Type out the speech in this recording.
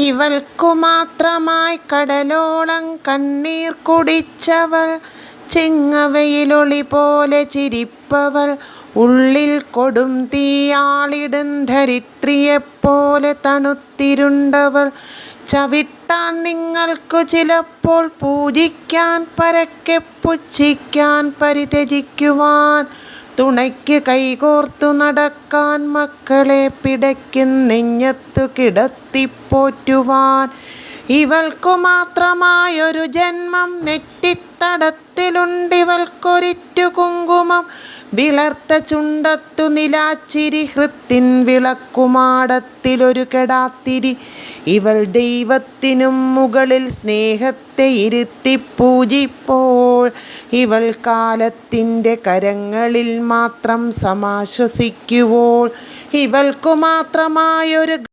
ഇവൾക്കു മാത്രമായി കടലോളം കണ്ണീർ കുടിച്ചവൾ, ചെങ്ങവയിലൊളി പോലെ ചിരിപ്പവൾ, ഉള്ളിൽ കൊടും തീയാളിടും ധരിത്രിയെപ്പോലെ തണുത്തിരുണ്ടവൾ. ചവിട്ടാൻ നിങ്ങൾക്കു ചിലപ്പോൾ പൂജിക്കാൻ, പരക്കെ പുച്ഛിക്കാൻ, പരിത്യജിക്കുവാൻ, തുണയ്ക്ക് കൈകോർത്തു നടക്കാൻ, മക്കളെ പിടയ്ക്കും നെഞ്ഞത്തു കിടത്തിപ്പോറ്റുവാൻ. ഇവൾക്കു മാത്രമായൊരു ജന്മം നെറ്റിത്തടത്തിലുണ്ടിവൾക്കൊരിറ്റു കുങ്കുമം, വിളർത്ത ചുണ്ടത്തു നിലാച്ചിരി, ഹൃത്തിൻ വിളക്കുമാടത്തിലൊരു കെടാത്തിരി. ഇവൾ ദൈവത്തിനും മുകളിൽ സ്നേഹത്തെ ഇരുത്തി പൂജിപ്പോൾ, ഇവൾ കാലത്തിൻ്റെ കരങ്ങളിൽ മാത്രം സമാശ്വസിക്കുവോൾ. ഇവൾക്കു മാത്രമായൊരു